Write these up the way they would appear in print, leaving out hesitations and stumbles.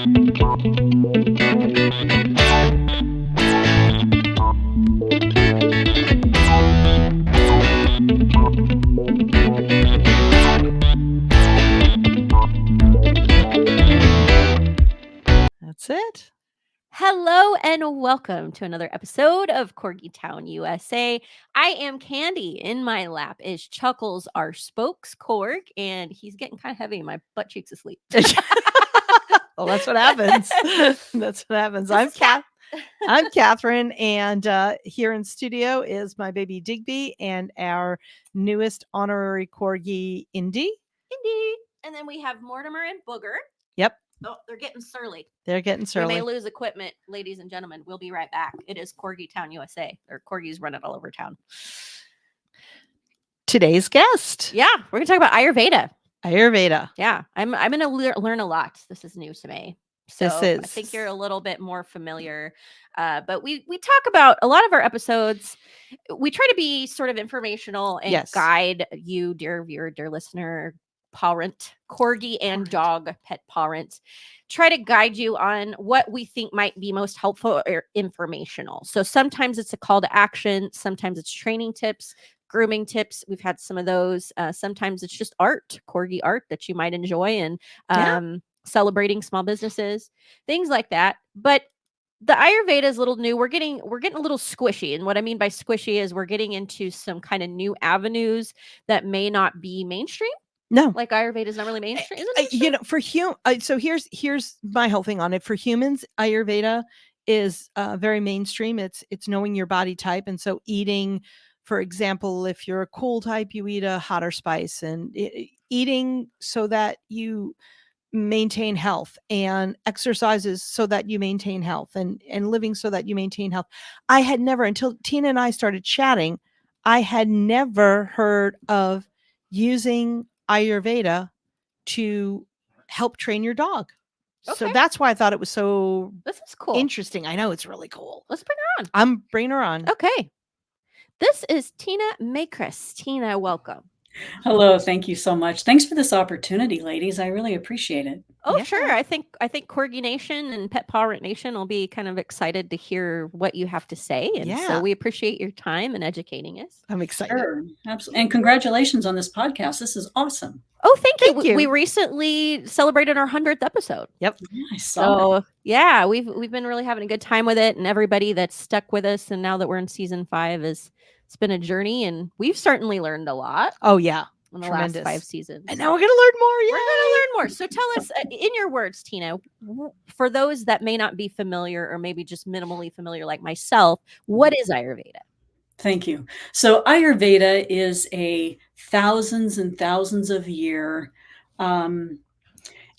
That's it. Hello and welcome to another episode of Corgi Town, USA. I am Candy. In my lap is Chuckles, our spokes Corg, and he's getting kind of heavy. My butt cheeks asleep. Well, that's what happens. That's what happens. I'm Catherine, and here in studio is my baby Digby and our newest honorary Corgi, Indy. And then we have Mortimer and Booger. Yep. Oh, they're getting surly. They're getting surly. We may lose equipment, ladies and gentlemen. We'll be right back. It is Corgi Town, USA. Or Corgis run it all over town. Today's guest. Yeah, we're going to talk about Ayurveda. Yeah, I'm going to learn a lot. This is new to me. So I think you're a little bit more familiar. But we talk about a lot of our episodes. We try to be sort of informational and guide you, dear viewer, dear listener, parent, corgi and dog pet parents, try to guide you on what we think might be most helpful or informational. So sometimes it's a call to action, sometimes it's training tips, grooming tips. We've had some of those. Sometimes it's just art, corgi art that you might enjoy, and celebrating small businesses, things like that. But the Ayurveda is a little new. We're getting a little squishy. And what I mean by squishy is we're getting into some kind of new avenues that may not be mainstream. No, like Ayurveda is not really mainstream. So here's my whole thing on it. For humans, Ayurveda is very mainstream. It's knowing your body type, and so eating, for example, if you're a cool type, you eat a hotter spice, and eating so that you maintain health, and exercises so that you maintain health, and living so that you maintain health. I had never, until Tina and I started chatting, I had never heard of using Ayurveda to help train your dog. Okay. So that's why I thought it was so cool. Interesting. I know, it's really cool. Let's bring her on. I'm bringing her on. Okay. This is Tina Makris. Tina, welcome. Hello. Thank you so much. Thanks for this opportunity, ladies. I really appreciate it. Oh, yeah. Sure. I think Corgi Nation and Pet Parent Nation will be kind of excited to hear what you have to say. And so we appreciate your time and educating us. I'm excited. Sure. Absolutely. And congratulations on this podcast. This is awesome. Oh, thank you. We recently celebrated our 100th episode. Yep. Yeah, I saw that. Yeah, we've been really having a good time with it, and everybody that's stuck with us. And now that we're in season 5, it's been a journey, and we've certainly learned a lot. Oh yeah. In the last 5 seasons. And now we're going to learn more. We're going to learn more. So tell us, in your words, Tina, for those that may not be familiar or maybe just minimally familiar like myself, what is Ayurveda? Thank you. So Ayurveda is a thousands and thousands of year.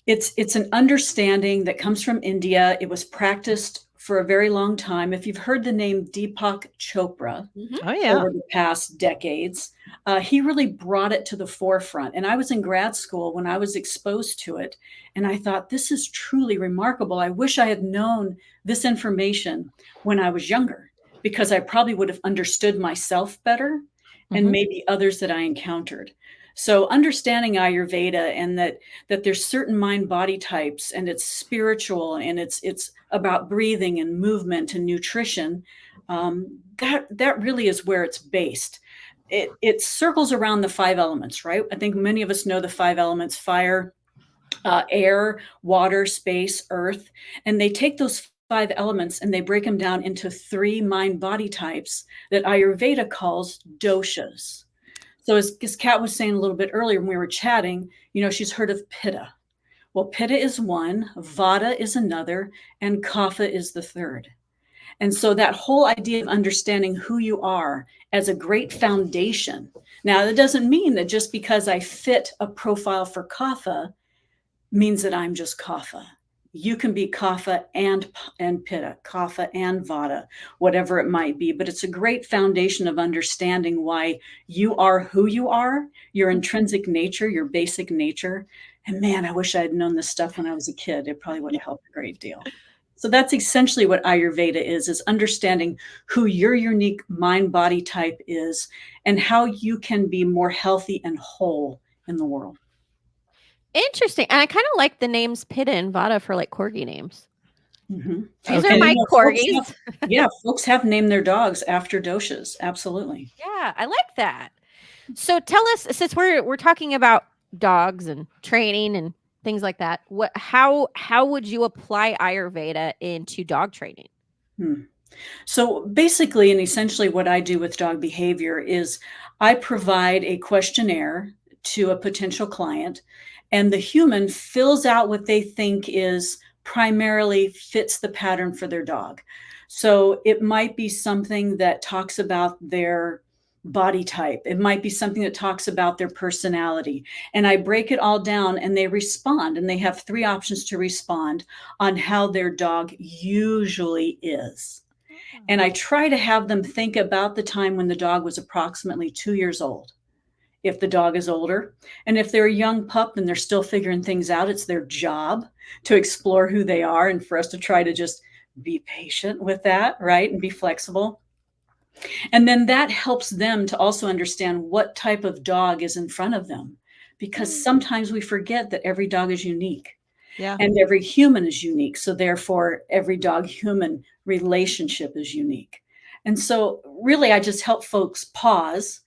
It's an understanding that comes from India. It was practiced for a very long time. If you've heard the name Deepak Chopra over the past decades, he really brought it to the forefront. And I was in grad school when I was exposed to it. And I thought, this is truly remarkable. I wish I had known this information when I was younger, because I probably would have understood myself better and maybe others that I encountered. So understanding Ayurveda, and that there's certain mind-body types, and it's spiritual, and it's about breathing and movement and nutrition, that really is where it's based. It circles around the 5 elements, right? I think many of us know the 5 elements: fire, air, water, space, earth. And they take those 5 elements and they break them down into 3 mind-body types that Ayurveda calls doshas. So as Kat was saying a little bit earlier when we were chatting, she's heard of Pitta. Well, Pitta is one, Vata is another, and Kapha is the third. And so that whole idea of understanding who you are as a great foundation. Now, that doesn't mean that just because I fit a profile for Kapha means that I'm just Kapha. You can be Kapha and Pitta, Kapha and Vata, whatever it might be. But it's a great foundation of understanding why you are who you are, your intrinsic nature, your basic nature. And man, I wish I had known this stuff when I was a kid. It probably would have helped a great deal. So that's essentially what Ayurveda is understanding who your unique mind-body type is and how you can be more healthy and whole in the world. Interesting. And I kind of like the names Pitta and Vada for like corgi names. Mm-hmm. These are my corgis. Folks have named their dogs after doshas. Absolutely. Yeah, I like that. So tell us, since we're talking about dogs and training and things like that, how would you apply Ayurveda into dog training? So basically and essentially what I do with dog behavior is I provide a questionnaire to a potential client, and the human fills out what they think is primarily fits the pattern for their dog. So it might be something that talks about their body type. It might be something that talks about their personality. And I break it all down and they respond, and they have 3 options to respond on how their dog usually is. And I try to have them think about the time when the dog was approximately 2 years old. If the dog is older, and if they're a young pup and they're still figuring things out, it's their job to explore who they are and for us to try to just be patient with that, right? And be flexible. And then that helps them to also understand what type of dog is in front of them, because sometimes we forget that every dog is unique. Yeah. And every human is unique. So therefore, every dog-human relationship is unique. And so really, I just help folks pause.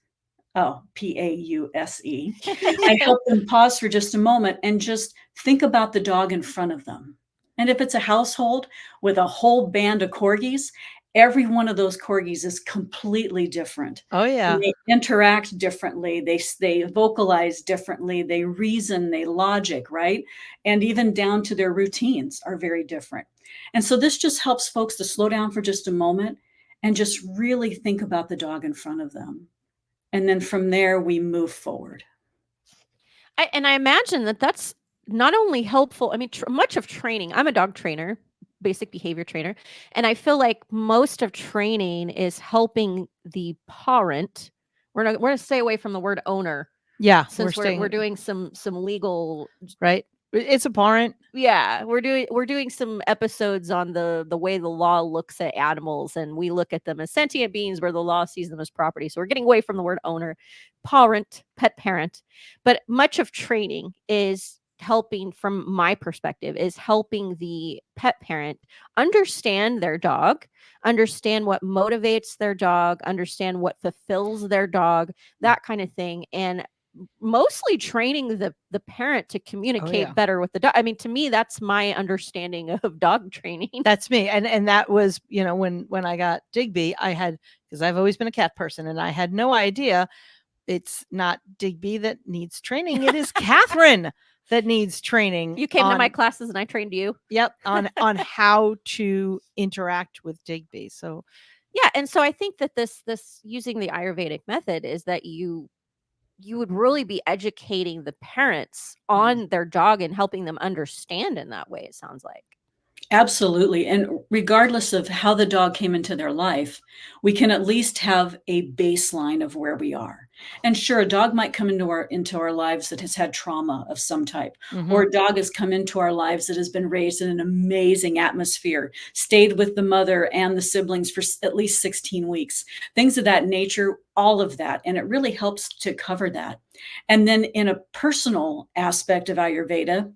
Oh, Pause. I help them pause for just a moment and just think about the dog in front of them. And if it's a household with a whole band of corgis, every one of those corgis is completely different. Oh, yeah. And they interact differently. They vocalize differently. They reason, they logic, right? And even down to their routines are very different. And so this just helps folks to slow down for just a moment and just really think about the dog in front of them. And then from there, we move forward. I imagine that that's not only helpful. I mean, much of training, I'm a dog trainer, basic behavior trainer, and I feel like most of training is helping the parent. We're going to stay away from the word owner. Yeah, since we're doing some legal, right. It's a parent. Yeah, we're doing some episodes on the way the law looks at animals, and we look at them as sentient beings where the law sees them as property. So we're getting away from the word owner, parent, pet parent. But much of training is helping, from my perspective, is helping the pet parent understand their dog, understand what motivates their dog, understand what fulfills their dog, that kind of thing. And mostly training the parent to communicate better with the dog. I mean, to me, that's my understanding of dog training. That's me. And that was, when I got Digby, because I've always been a cat person, and I had no idea it's not Digby that needs training. It is Catherine that needs training. You came to my classes and I trained you. Yep. On how to interact with Digby. So yeah. And so I think that this using the Ayurvedic method is that you would really be educating the parents on their dog and helping them understand in that way, it sounds like. Absolutely. And regardless of how the dog came into their life, we can at least have a baseline of where we are. And sure, a dog might come into our lives that has had trauma of some type, or a dog has come into our lives that has been raised in an amazing atmosphere, stayed with the mother and the siblings for at least 16 weeks, things of that nature, all of that. And it really helps to cover that. And then in a personal aspect of Ayurveda,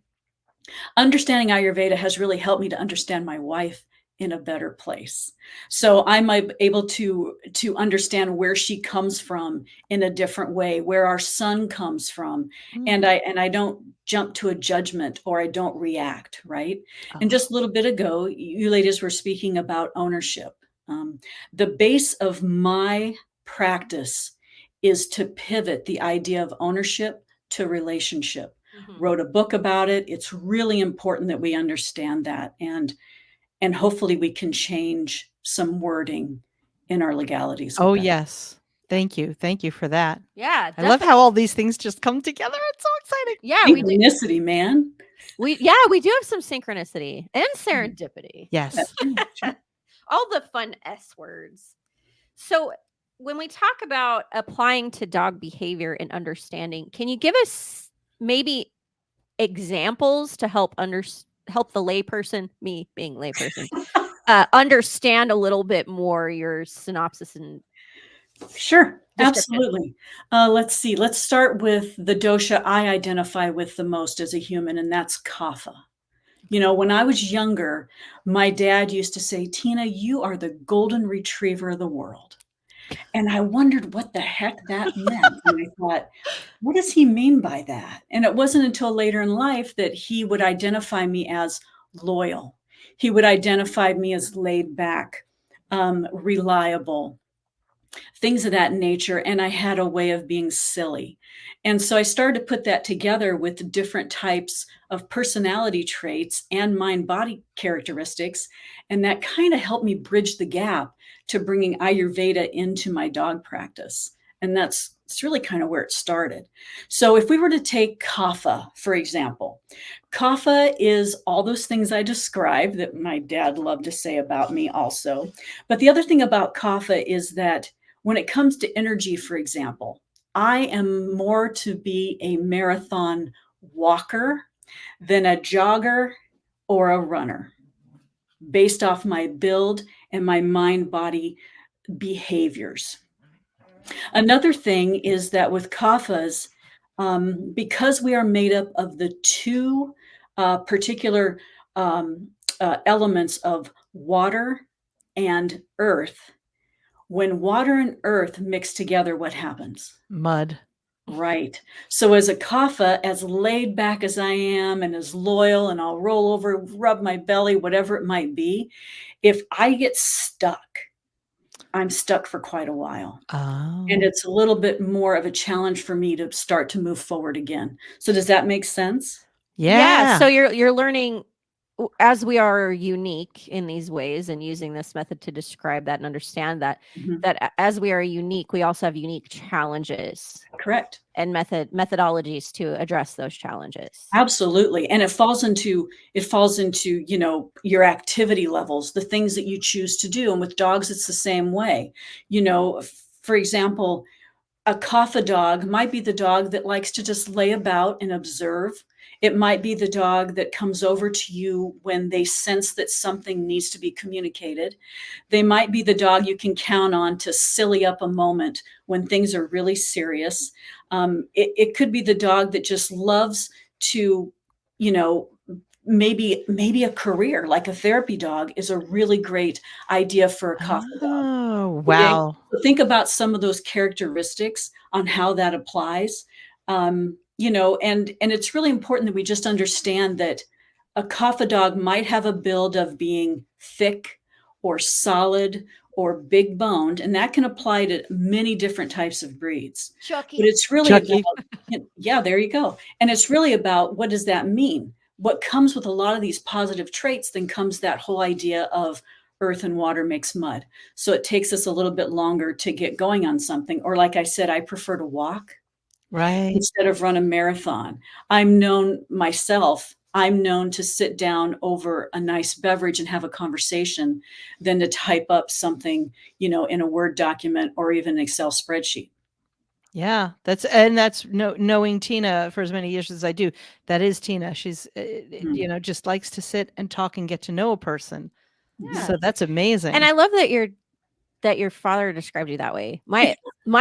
understanding Ayurveda has really helped me to understand my wife in a better place. So I'm able to understand where she comes from in a different way, where our son comes from. And I don't jump to a judgment, or I don't react, right? And just a little bit ago, you ladies were speaking about ownership. The base of my practice is to pivot the idea of ownership to relationship. Wrote a book about it. It's really important that we understand that, and hopefully we can change some wording in our legalities. Oh, yes. Thank you. Thank you for that. Yeah. Definitely. I love how all these things just come together. It's so exciting. Yeah. Synchronicity, man. We do have some synchronicity and serendipity. Yes. All the fun S words. So when we talk about applying to dog behavior and understanding, can you give us maybe examples to help the layperson, me being layperson, understand a little bit more your synopsis? And sure, Absolutely. Let's see. Let's start with the dosha I identify with the most as a human, and that's kapha. When I was younger, my dad used to say, Tina, you are the golden retriever of the world. And I wondered what the heck that meant. And I thought, what does he mean by that? And it wasn't until later in life that he would identify me as loyal. He would identify me as laid back, reliable, things of that nature. And I had a way of being silly. And so I started to put that together with different types of personality traits and mind body characteristics. And that kind of helped me bridge the gap to bringing Ayurveda into my dog practice. And it's really kind of where it started. So if we were to take kapha, for example, kapha is all those things I described that my dad loved to say about me also. But the other thing about kapha is that when it comes to energy, for example, I am more to be a marathon walker than a jogger or a runner based off my build and my mind-body behaviors. Another thing is that with kaphas, because we are made up of the two particular elements of water and earth, when water and earth mix together, what happens? Mud. Right. So as a kapha, as laid back as I am and as loyal, and I'll roll over, rub my belly, whatever it might be, if I get stuck, I'm stuck for quite a while. Oh. And it's a little bit more of a challenge for me to start to move forward again. So does that make sense? Yeah. So you're learning, as we are unique in these ways, and using this method to describe that and understand that, that as we are unique, we also have unique challenges. Correct. And methodologies to address those challenges. Absolutely. And it falls into, your activity levels, the things that you choose to do. And with dogs, it's the same way. For example, a kapha dog might be the dog that likes to just lay about and observe. It might be the dog that comes over to you when they sense that something needs to be communicated. They might be the dog you can count on to silly up a moment when things are really serious. It could be the dog that just loves to, maybe a career, like a therapy dog is a really great idea for a kapha dog. Oh, wow. So think about some of those characteristics on how that applies. And it's really important that we just understand that a kapha dog might have a build of being thick or solid or big boned, and that can apply to many different types of breeds. Chucky. But it's really about, yeah, there you go. And it's really about, what does that mean? What comes with a lot of these positive traits, then comes that whole idea of earth and water makes mud. So it takes us a little bit longer to get going on something. Or like I said, I prefer to walk instead of run a marathon. I'm known to sit down over a nice beverage and have a conversation than to type up something, in a Word document or even an Excel spreadsheet. Yeah, that's knowing Tina for as many years as I do. That is Tina. She's, just likes to sit and talk and get to know a person. Yeah. So that's amazing. And I love that your father described you that way. My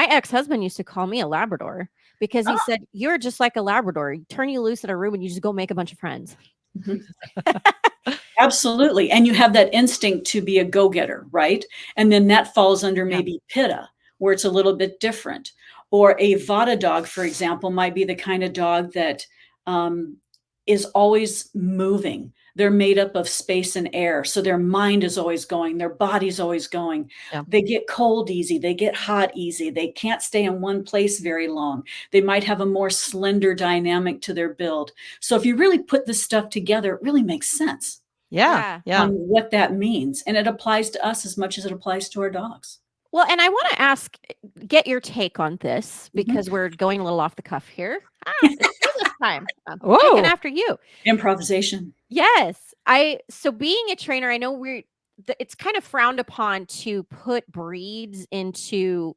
ex-husband used to call me a Labrador because he said, you're just like a Labrador. You turn you loose in a room and you just go make a bunch of friends. Absolutely. And you have that instinct to be a go-getter, right? And then that falls under maybe Pitta, where it's a little bit different. Or a Vata dog, for example, might be the kind of dog that is always moving. They're made up of space and air. So their mind is always going. Their body's always going. Yeah. They get cold easy. They get hot easy. They can't stay in one place very long. They might have a more slender dynamic to their build. So if you really put this stuff together, it really makes sense. Yeah. On what that means. And it applies to us as much as it applies to our dogs. Well, and I want to get your take on this, because we're going a little off the cuff here. It's this time. Taking after you. Improvisation. Yes. So being a trainer, I know it's kind of frowned upon to put breeds into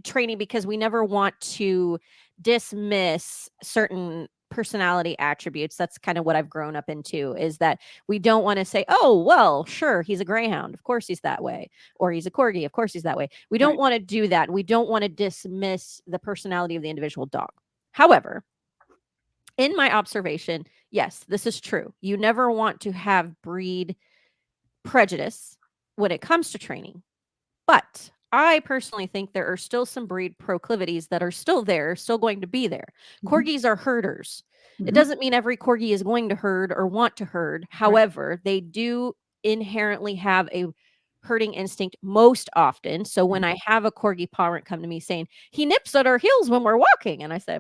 training, because we never want to dismiss certain personality attributes. That's kind of what I've grown up into, is that we don't want to say, oh, well, sure, he's a greyhound, of course he's that way, or he's a corgi, of course he's that way. We don't want to do that. We don't want to dismiss the personality of the individual dog. However, in my observation, yes, this is true. You never want to have breed prejudice when it comes to training. But I personally think there are still some breed proclivities that are still there, still going to be there. Corgis are herders. It doesn't mean every corgi is going to herd or want to herd. However, they do inherently have a herding instinct most often. So when I have a corgi parent come to me saying, he nips at our heels when we're walking, and I say,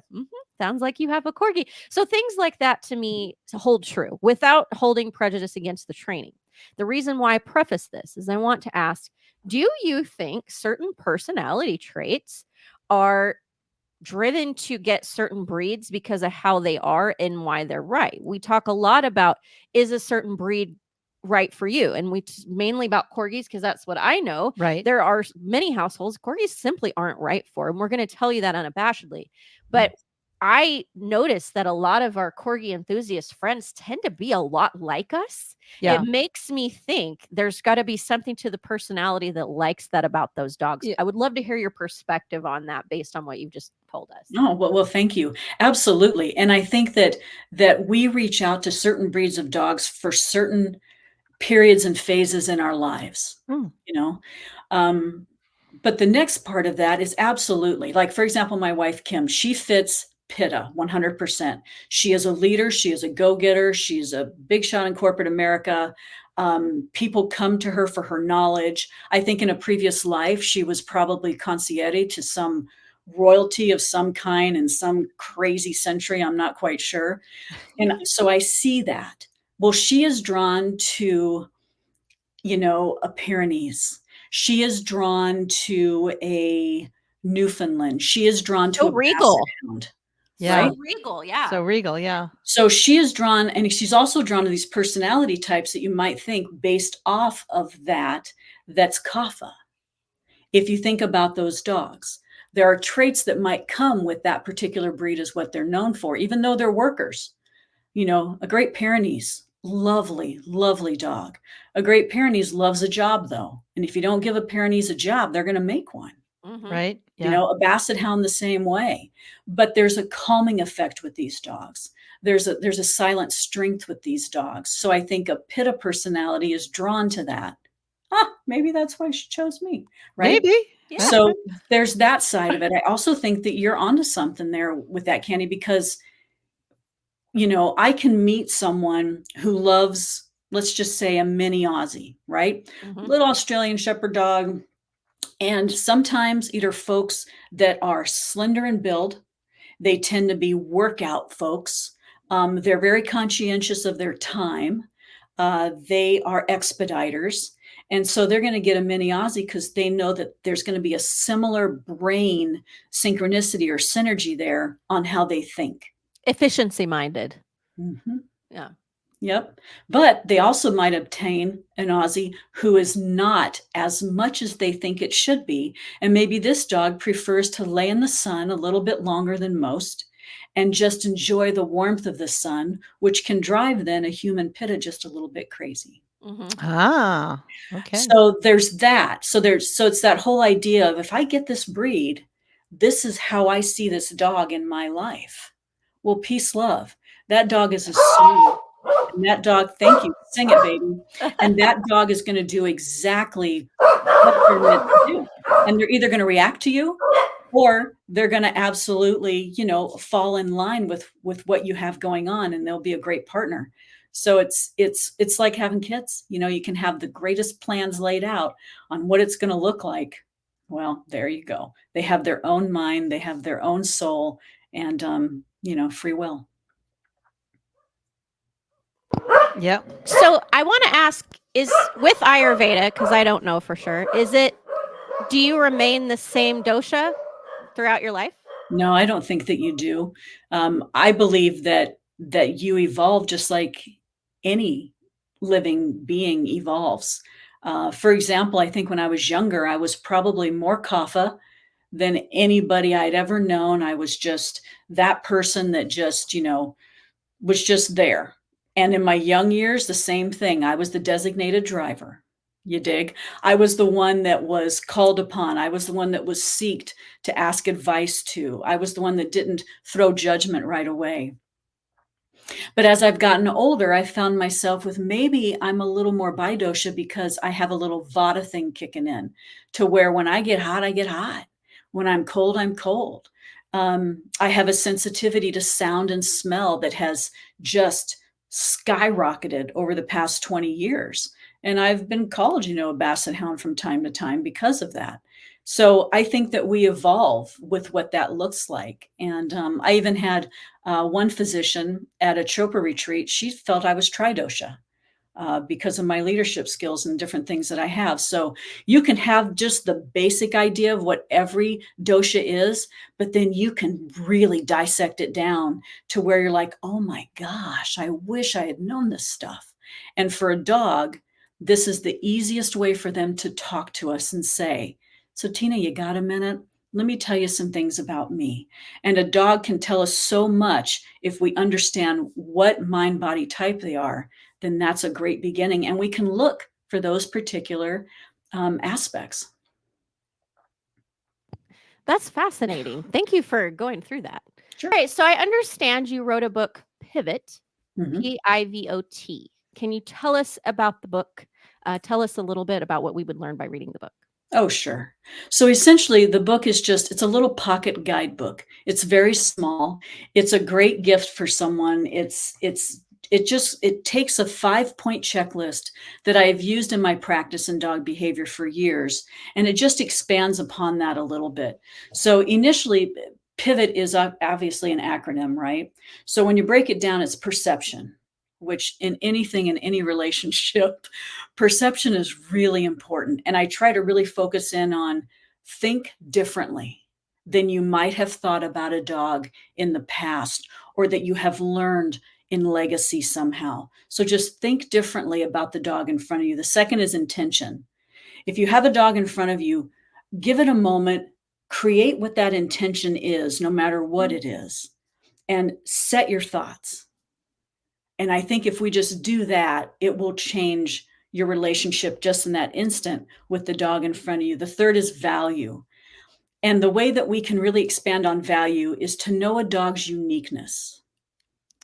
sounds like you have a corgi. So things like that to me hold true without holding prejudice against the training. The reason why I preface this is I want to ask, do you think certain personality traits are driven to get certain breeds because of how they are and why they're right? We talk a lot about, is a certain breed right for you? And we mainly about corgis, because that's what I know. Right. There are many households corgis simply aren't right for, and we're going to tell you that unabashedly. But I noticed that a lot of our corgi enthusiast friends tend to be a lot like us. Yeah. It makes me think there's got to be something to the personality that likes that about those dogs. I would love to hear your perspective on that based on what you've just told us. Oh, well, thank you. Absolutely. And I think that we reach out to certain breeds of dogs for certain periods and phases in our lives, you know. But the next part of that is absolutely, like, for example, my wife, Kim, she fits Pitta 100%. She is a leader. She is a go-getter. She's a big shot in corporate America. People come to her for her knowledge. I think in a previous life, she was probably concierge to some royalty of some kind in some crazy century. I'm not quite sure. And so I see that. Well, she is drawn to, a Pyrenees. She is drawn to a Newfoundland. She is drawn to a regal. Hound. Yeah. Right? So regal, yeah. So regal, yeah. So she is drawn, and she's also drawn to these personality types that you might think based off of that's kapha. If you think about those dogs, there are traits that might come with that particular breed is what they're known for, even though they're workers. A Great Pyrenees, lovely, lovely dog. A Great Pyrenees loves a job, though. And if you don't give a Pyrenees a job, they're going to make one. Right. Yeah. A Basset Hound the same way. But there's a calming effect with these dogs. There's a silent strength with these dogs. So I think a Pitta personality is drawn to that. Maybe that's why she chose me, right? Maybe. Yeah. So there's that side of it. I also think that you're onto something there with that, Candy, because I can meet someone who loves, let's just say, a mini Aussie, right? Little Australian Shepherd dog. And sometimes either folks that are slender in build, they tend to be workout folks. They're very conscientious of their time. They are expediters. And so they're going to get a mini Aussie because they know that there's going to be a similar brain synchronicity or synergy there on how they think. Efficiency minded. Yeah. Yep. But they also might obtain an Aussie who is not as much as they think it should be. And maybe this dog prefers to lay in the sun a little bit longer than most and just enjoy the warmth of the sun, which can drive then a human Pitta just a little bit crazy. Okay. So there's that. So it's that whole idea of, if I get this breed, this is how I see this dog in my life. Well, peace, love. That dog is a soul. And that dog, thank you, sing it, baby. And that dog is going to do exactly what they're meant to do. And they're either going to react to you, or they're going to absolutely, fall in line with what you have going on, and they'll be a great partner. So it's like having kids. You can have the greatest plans laid out on what it's going to look like. Well, there you go. They have their own mind, they have their own soul, and free will. Yep. So I want to ask, is with Ayurveda, because I don't know for sure, do you remain the same dosha throughout your life? No, I don't think that you do. I believe that you evolve just like any living being evolves. For example, I think when I was younger, I was probably more kapha than anybody I'd ever known. I was just that person that just, was just there. And in my young years, the same thing. I was the designated driver. You dig? I was the one that was called upon. I was the one that was sought to ask advice to. I was the one that didn't throw judgment right away. But as I've gotten older, I found myself with maybe I'm a little more bidosha because I have a little vata thing kicking in to where when I get hot, I get hot. When I'm cold, I'm cold. I have a sensitivity to sound and smell that has just skyrocketed over the past 20 years. And I've been called, a basset hound from time to time because of that. So I think that we evolve with what that looks like. And I even had one physician at a Chopra retreat. She felt I was tridosha because of my leadership skills and different things that I have. So you can have just the basic idea of what every dosha is, but then you can really dissect it down to where you're like, oh my gosh, I wish I had known this stuff. And for a dog, this is the easiest way for them to talk to us and say, so Tina, you got a minute? Let me tell you some things about me. And a dog can tell us so much if we understand what mind body type they are, then that's a great beginning. And we can look for those particular aspects. That's fascinating. Thank you for going through that. Sure. All right. So I understand you wrote a book, Pivot, Pivot. Can you tell us about the book? Tell us a little bit about what we would learn by reading the book. Oh, sure. So essentially the book is it's a little pocket guidebook. It's very small. It's a great gift for someone. It takes a 5-point checklist that I have used in my practice in dog behavior for years, and it just expands upon that a little bit. So initially, PIVOT is obviously an acronym, right? So when you break it down, it's perception, which in anything, in any relationship, perception is really important. And I try to really focus in on think differently than you might have thought about a dog in the past, or that you have learned in legacy somehow. So just think differently about the dog in front of you. The second is intention. If you have a dog in front of you, give it a moment, create what that intention is, no matter what it is, and set your thoughts. And I think if we just do that, it will change your relationship just in that instant with the dog in front of you. The third is value. And the way that we can really expand on value is to know a dog's uniqueness,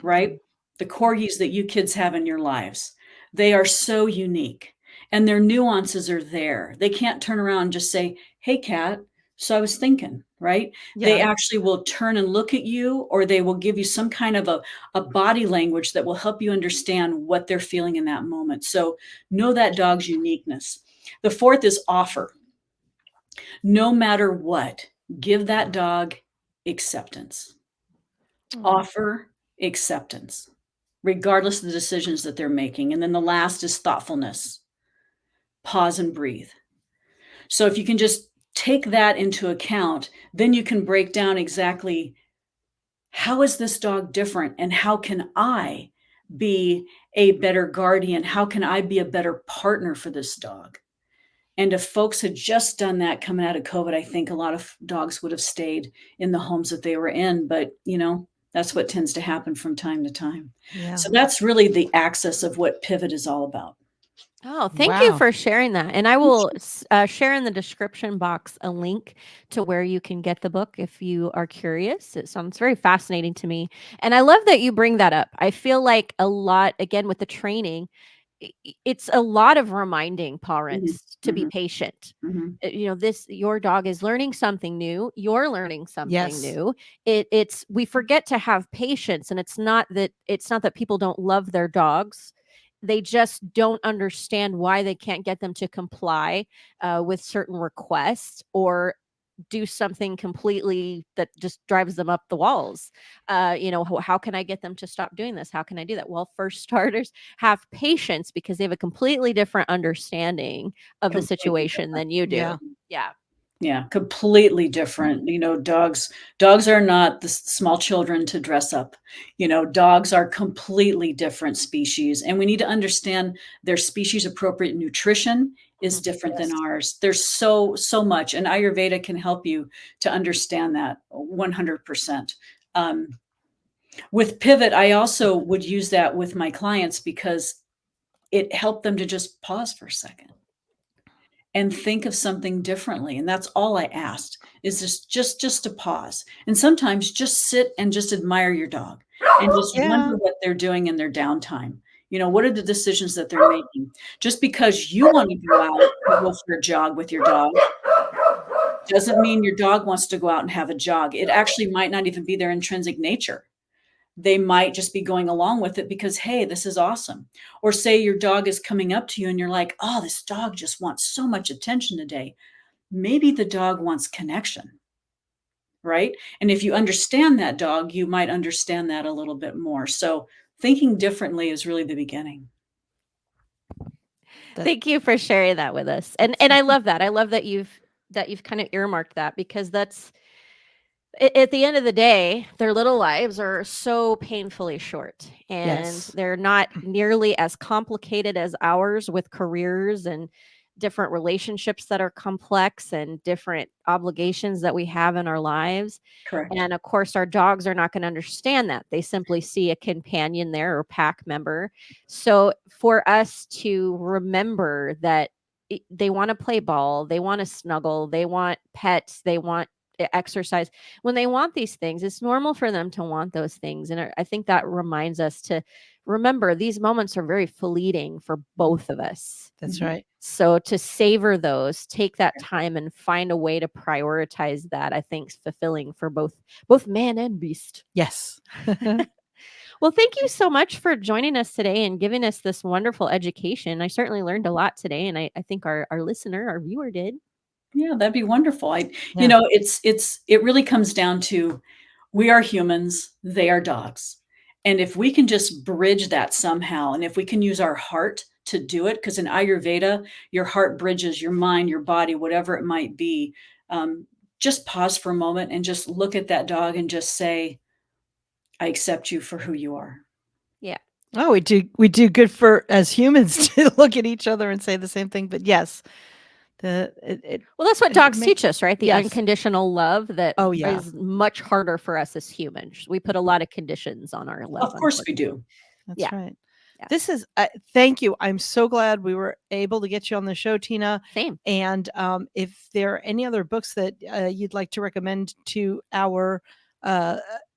right? The corgis that you kids have in your lives, they are so unique and their nuances are there. They can't turn around and just say, hey, cat, so I was thinking, right? Yeah. They actually will turn and look at you, or they will give you some kind of a body language that will help you understand what they're feeling in that moment. So know that dog's uniqueness. The fourth is offer. No matter what, give that dog acceptance. Offer acceptance, regardless of the decisions that they're making. And then the last is thoughtfulness. Pause and breathe. So if you can just take that into account, then you can break down exactly how is this dog different, and how can I be a better guardian? How can I be a better partner for this dog? And if folks had just done that coming out of COVID, I think a lot of dogs would have stayed in the homes that they were in. But, that's what tends to happen from time to time. Yeah. So that's really the axis of what Pivot is all about. Oh, thank you for sharing that. And I will share in the description box a link to where you can get the book if you are curious. It sounds very fascinating to me. And I love that you bring that up. I feel like a lot, again, with the training, it's a lot of reminding parents to be patient. Your dog is learning something new. You're learning something new. We forget to have patience, and it's not that people don't love their dogs. They just don't understand why they can't get them to comply with certain requests, or do something completely that just drives them up the walls. How can I get them to stop doing this? How can I do that? Well, for starters, have patience, because they have a completely different understanding of the situation than you do. Yeah. Yeah, completely different. Dogs are not the small children to dress up. Dogs are completely different species, and we need to understand their species appropriate nutrition is different than ours. There's so much, and Ayurveda can help you to understand that 100%. With Pivot, I also would use that with my clients because it helped them to just pause for a second and think of something differently. And that's all I asked, is just to pause. And sometimes just sit and just admire your dog and just wonder what they're doing in their downtime. What are the decisions that they're making? Just because you want to go out and go for a jog with your dog doesn't mean your dog wants to go out and have a jog. It actually might not even be their intrinsic nature. They might just be going along with it because, hey, this is awesome. Or say your dog is coming up to you and you're like, oh, this dog just wants so much attention today. Maybe the dog wants connection, right? And if you understand that dog, you might understand that a little bit more. So thinking differently is really the beginning. Thank you for sharing that with us. And I love that. I love that you've kind of earmarked that, because that's, at the end of the day, their little lives are so painfully short, and they're not nearly as complicated as ours, with careers and different relationships that are complex and different obligations that we have in our lives. Correct. And of course, our dogs are not going to understand that. They simply see a companion there or pack member. So for us to remember that they want to play ball, they want to snuggle, they want pets, they want exercise. When they want these things, it's normal for them to want those things. And I think that reminds us to remember these moments are very fleeting for both of us. That's right. So to savor those, take that time and find a way to prioritize that, I think is fulfilling for both man and beast. Yes. Well, thank you so much for joining us today and giving us this wonderful education. I certainly learned a lot today, and I think our listener, our viewer did. Yeah, that'd be wonderful. It really comes down to, we are humans, they are dogs. And if we can just bridge that somehow, and if we can use our heart to do it, because in Ayurveda, your heart bridges your mind, your body, whatever it might be. Just pause for a moment and just look at that dog and just say, I accept you for who you are. Yeah. Oh, we do good for, as humans, to look at each other and say the same thing. But yes. Well, that's what dogs teach us, right? The unconditional love that is much harder for us as humans. We put a lot of conditions on our love. Of course we do. That's right. Yeah. This is, thank you. I'm so glad we were able to get you on the show, Tina. Same. And if there are any other books that you'd like to recommend to our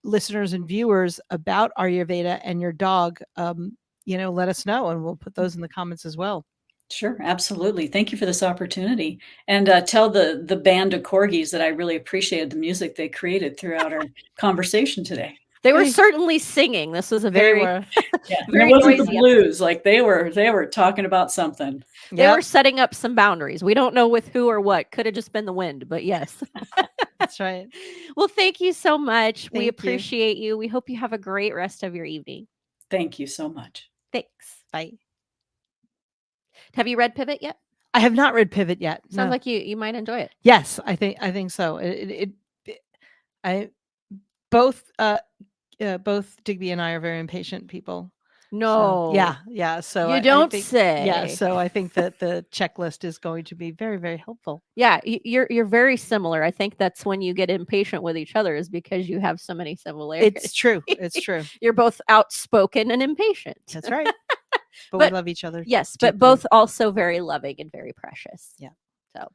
listeners and viewers about Ayurveda and your dog, let us know, and we'll put those in the comments as well. Sure, absolutely. Thank you for this opportunity. And tell the band of Corgis that I really appreciated the music they created throughout our conversation today. They were certainly singing. This was a very, very it wasn't the blues. Like they were talking about something. They were setting up some boundaries. We don't know with who or what. Could have just been the wind, but yes. That's right. Well, thank you so much. We appreciate you. We hope you have a great rest of your evening. Thank you so much. Thanks. Bye. Have you read Pivot yet? I have not read Pivot yet. Sounds like you might enjoy it. Yes, I think so. Both Digby and I are very impatient people. No. So, yeah. So you don't say. Yeah. So I think that the checklist is going to be very, very helpful. Yeah, you're very similar. I think that's when you get impatient with each other, is because you have so many similarities. It's true. It's true. You're both outspoken and impatient. That's right. But we love each other. Yes, deeply. But both also very loving and very precious. Yeah. So,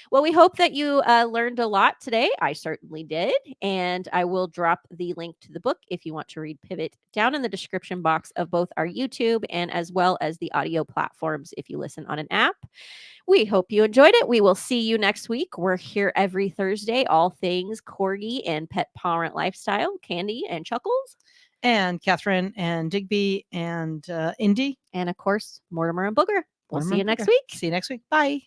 well, we hope that you learned a lot today. I certainly did. And I will drop the link to the book, if you want to read Pivot, down in the description box of both our YouTube and as well as the audio platforms if you listen on an app. We hope you enjoyed it. We will see you next week. We're here every Thursday, all things Corgi and pet parent lifestyle, Candy and Chuckles. And Catherine and Digby and Indy. And of course, Mortimer and Booger. We'll see you next week. See you next week. Bye.